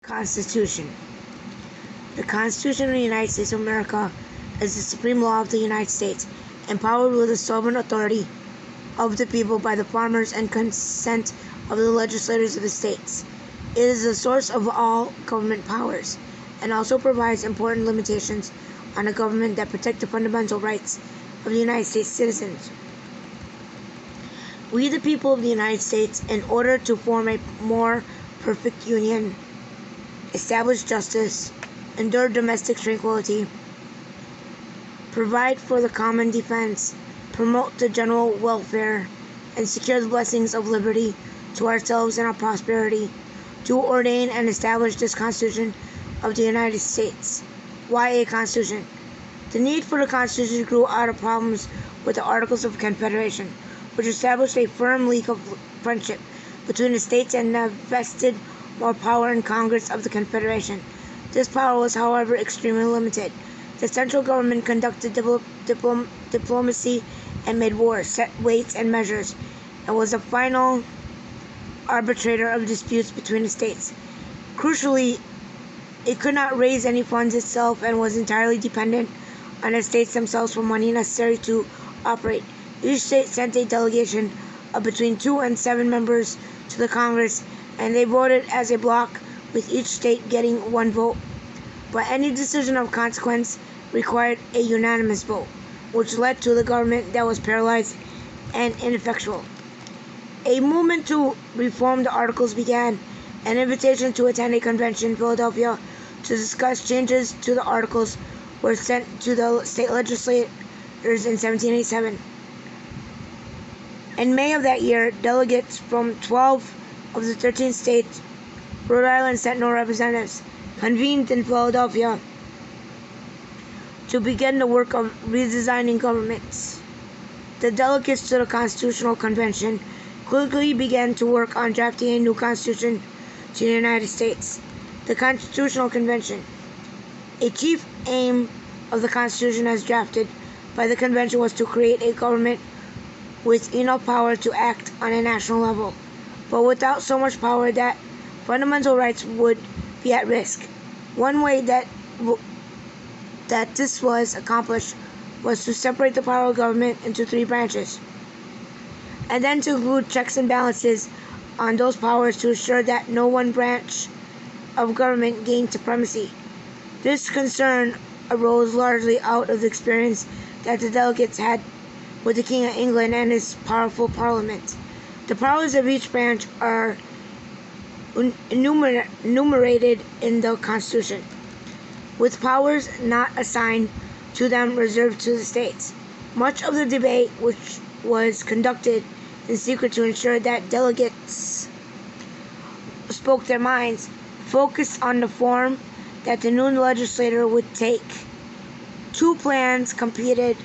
Constitution. The Constitution of the United States of America is the supreme law of the United States, empowered with the sovereign authority of the people by the farmers and consent of the legislators of the states. It is the source of all government powers, and also provides important limitations on a government that protect the fundamental rights of the United States citizens. We, the people of the United States, in order to form a more perfect union, establish justice, endure domestic tranquility, provide for the common defense, promote the general welfare, and secure the blessings of liberty to ourselves and our prosperity, do ordain and establish this Constitution of the United States. Why a Constitution? The need for the Constitution grew out of problems with the Articles of Confederation, which established a firm league of friendship between the states and vested more power in Congress of the Confederation. This power was, however, extremely limited. The central government conducted diplomacy and made war, set weights and measures, and was the final arbitrator of disputes between the states. Crucially, it could not raise any funds itself and was entirely dependent on the states themselves for money necessary to operate. Each state sent a delegation of between 2 and 7 members to the Congress, and they voted as a bloc, with each state getting 1 vote. But any decision of consequence required a unanimous vote, which led to the government that was paralyzed and ineffectual. A movement to reform the Articles began. An invitation to attend a convention in Philadelphia to discuss changes to the Articles were sent to the state legislators in 1787. In May of that year, delegates from 12 of the 13 states, Rhode Island sent no representatives, convened in Philadelphia to begin the work of redesigning governments. The delegates to the Constitutional Convention quickly began to work on drafting a new constitution to the United States. The Constitutional Convention. A chief aim of the Constitution as drafted by the Convention was to create a government with enough power to act on a national level, but without so much power that fundamental rights would be at risk. One way that this was accomplished was to separate the power of government into 3 branches, and then to include checks and balances on those powers to ensure that no one branch of government gained supremacy. This concern arose largely out of the experience that the delegates had with the King of England and his powerful parliament. The powers of each branch are enumerated in the Constitution, with powers not assigned to them reserved to the states. Much of the debate, which was conducted in secret to ensure that delegates spoke their minds, focused on the form that the new legislature would take. 2 plans competed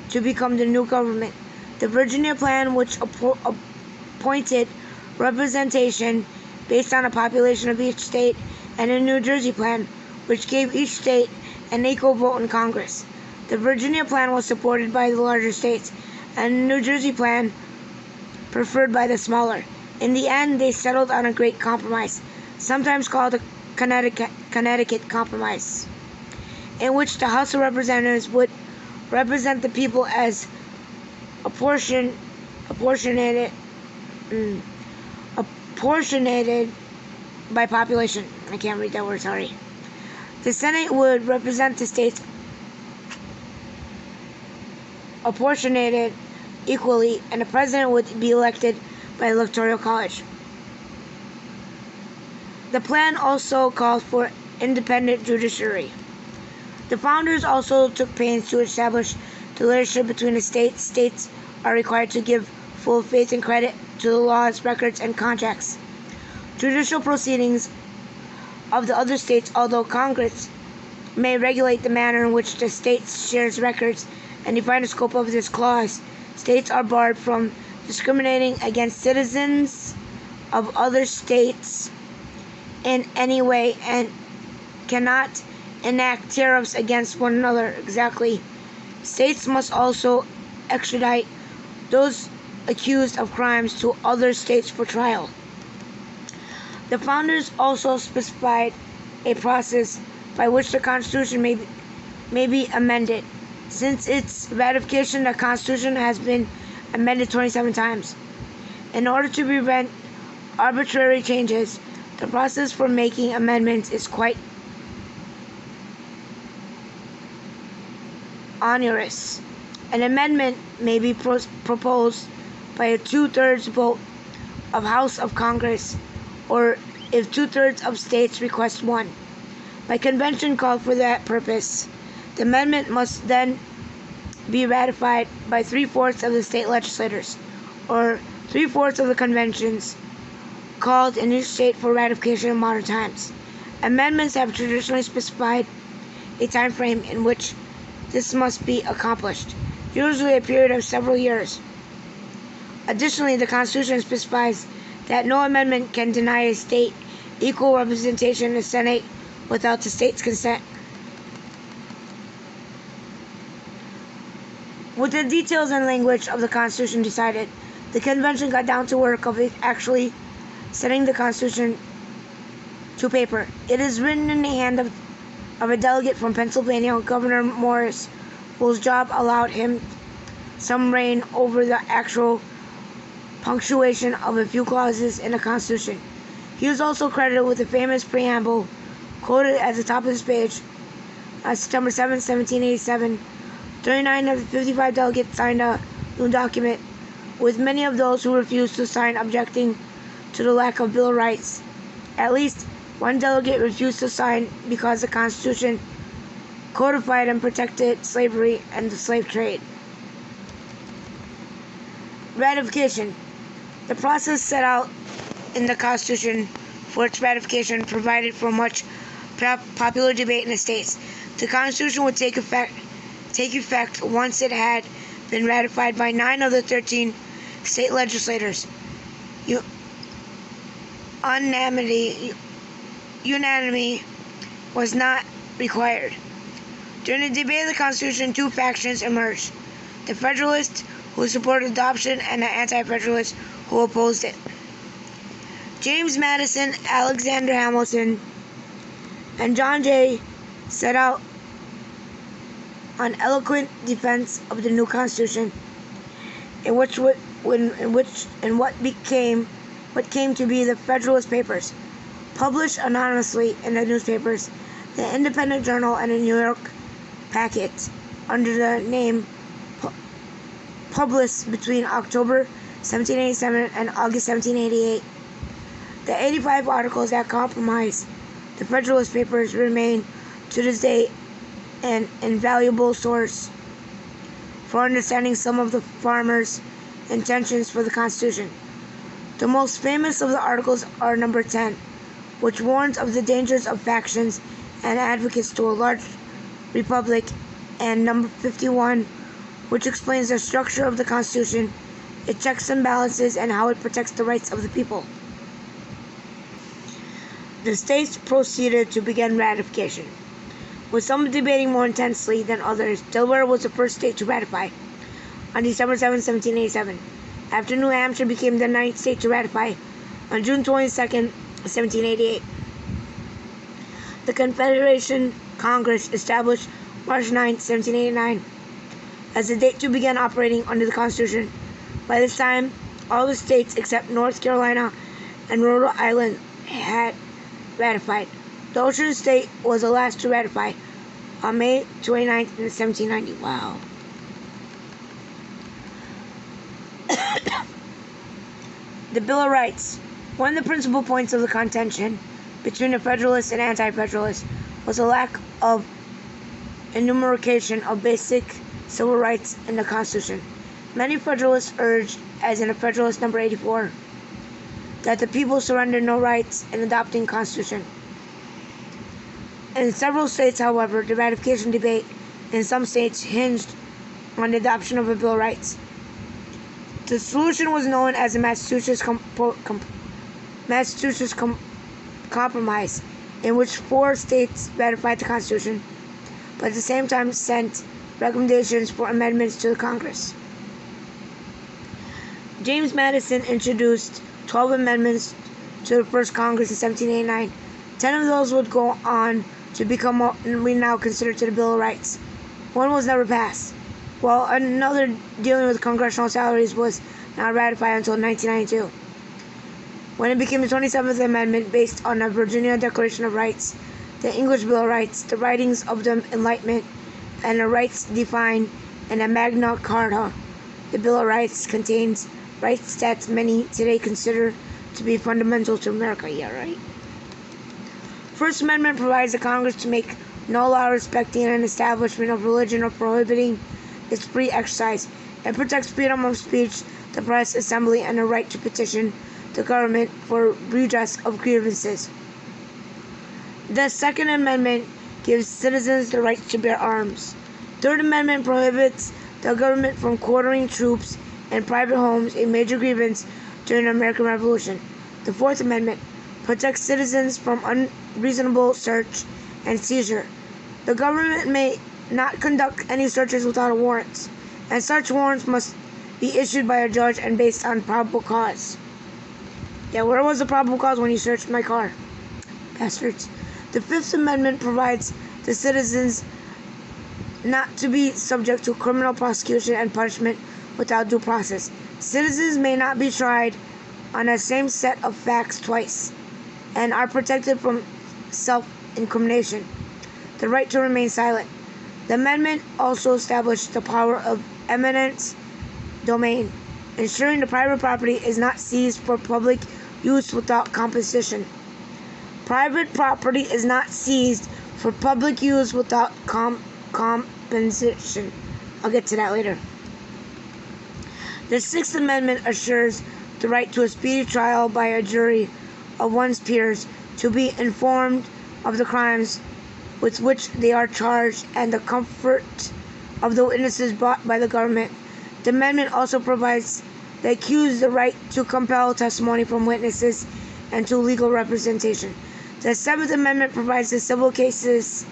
to become the new government. The Virginia plan, which appointed representation based on the population of each state, and the New Jersey plan, which gave each state an equal vote in Congress. The Virginia plan was supported by the larger states, and the New Jersey plan preferred by the smaller. In the end, they settled on a great compromise, sometimes called the Connecticut Compromise, in which the House of Representatives would represent the people as apportionated by population. I can't read that word, sorry. The Senate would represent the states apportionated equally, and the president would be elected by the Electoral College. The plan also called for independent judiciary. The founders also took pains to establish the leadership between the states. States are required to give full faith and credit to the laws, records, and contracts. Judicial proceedings of the other states, although Congress may regulate the manner in which the states shares records and define the scope of this clause, states are barred from discriminating against citizens of other states in any way and cannot enact tariffs against one another. Exactly. States must also extradite those accused of crimes to other states for trial. The founders also specified a process by which the Constitution may be amended. Since its ratification, the Constitution has been amended 27 times. In order to prevent arbitrary changes, the process for making amendments is quite onerous. An amendment may be proposed by a two-thirds vote of House of Congress, or if two-thirds of states request one, by convention called for that purpose. The amendment must then be ratified by three-fourths of the state legislators, or three-fourths of the conventions called in each state for ratification in modern times. Amendments have traditionally specified a time frame in which this must be accomplished, usually a period of several years. Additionally, the Constitution specifies that no amendment can deny a state equal representation in the Senate without the state's consent. With the details and language of the Constitution decided, the convention got down to work of actually setting the Constitution to paper. It is written in the hand of a delegate from Pennsylvania, Governor Morris, whose job allowed him some reign over the actual punctuation of a few clauses in the Constitution. He is also credited with the famous preamble quoted at the top of this page. On September 7, 1787, 39 of the 55 delegates signed a new document, with many of those who refused to sign objecting to the lack of Bill of Rights. At least one delegate refused to sign because the Constitution codified and protected slavery and the slave trade. Ratification. The process set out in the Constitution for its ratification provided for much popular debate in the states. The Constitution would take effect once it had been ratified by 9 of the 13 state legislators. Unanimity was not required. During the debate of the Constitution, two factions emerged: the Federalists, who supported adoption, and the Anti-Federalists, who opposed it. James Madison, Alexander Hamilton, and John Jay set out an eloquent defense of the new Constitution, in what came to be the Federalist Papers, published anonymously in the newspapers, the Independent Journal, and the New York Packet, under the name published between October 1787 and August 1788. The 85 articles that comprise the Federalist Papers remain to this day an invaluable source for understanding some of the farmers' intentions for the Constitution. The most famous of the articles are number 10, which warns of the dangers of factions and advocates to a large republic, and number 51, which explains the structure of the Constitution, its checks and balances, and how it protects the rights of the people. The states proceeded to begin ratification, with some debating more intensely than others. Delaware was the first state to ratify on December 7, 1787, after New Hampshire became the 9th state to ratify on June 22, 1788. The Confederation Congress established March 9, 1789, as the date to begin operating under the Constitution. By this time, all the states except North Carolina and Rhode Island had ratified. The Ocean State was the last to ratify on May 29, 1790. Wow. The Bill of Rights. One of the principal points of the contention between the Federalists and Anti-Federalists was a lack of enumeration of basic civil rights in the Constitution. Many Federalists urged, as in the Federalist number 84, that the people surrender no rights in adopting Constitution. In several states, however, the ratification debate in some states hinged on the adoption of a Bill of Rights. The solution was known as the Massachusetts Compromise, in which 4 states ratified the Constitution, but at the same time sent recommendations for amendments to the Congress. James Madison introduced 12 amendments to the first Congress in 1789. 10 of those would go on to become what we now consider to the Bill of Rights. One was never passed, while another dealing with congressional salaries was not ratified until 1992, when it became the 27th Amendment based on the Virginia Declaration of Rights, the English Bill of Rights, the writings of the Enlightenment, and the rights defined in the Magna Carta. The Bill of Rights contains rights that many today consider to be fundamental to America. Yeah, right? First Amendment provides the Congress to make no law respecting an establishment of religion or prohibiting its free exercise. It protects freedom of speech, the press, assembly, and the right to petition the government for redress of grievances. The Second Amendment gives citizens the right to bear arms. Third Amendment prohibits the government from quartering troops in private homes, a major grievance during the American Revolution. The Fourth Amendment protects citizens from unreasonable search and seizure. The government may not conduct any searches without warrants, and such warrants must be issued by a judge and based on probable cause. Yeah, where was the probable cause when you searched my car? Bastards. The Fifth Amendment provides the citizens not to be subject to criminal prosecution and punishment without due process. Citizens may not be tried on the same set of facts twice and are protected from self-incrimination. The right to remain silent. The amendment also established the power of eminent domain, ensuring the private property is not seized for public use without compensation. Private property is not seized for public use without compensation. I'll get to that later. The Sixth Amendment assures the right to a speedy trial by a jury of one's peers, to be informed of the crimes with which they are charged, and the comfort of the witnesses brought by the government. The amendment also provides the accused the right to compel testimony from witnesses and to legal representation. The Seventh Amendment provides the civil cases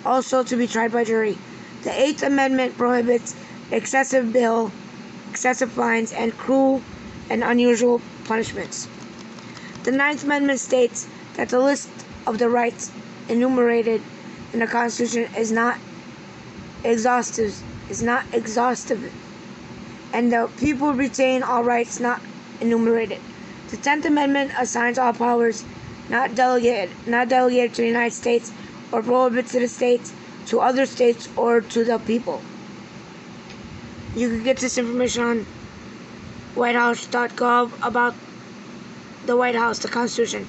also to be tried by jury. The Eighth Amendment prohibits excessive bail, excessive fines, and cruel and unusual punishments. The Ninth Amendment states that the list of the rights enumerated in the Constitution is not exhaustive, and the people retain all rights not enumerated. The 10th Amendment assigns all powers not delegated to the United States or prohibits the states to other states or to the people. You can get this information on whitehouse.gov about the White House, the Constitution.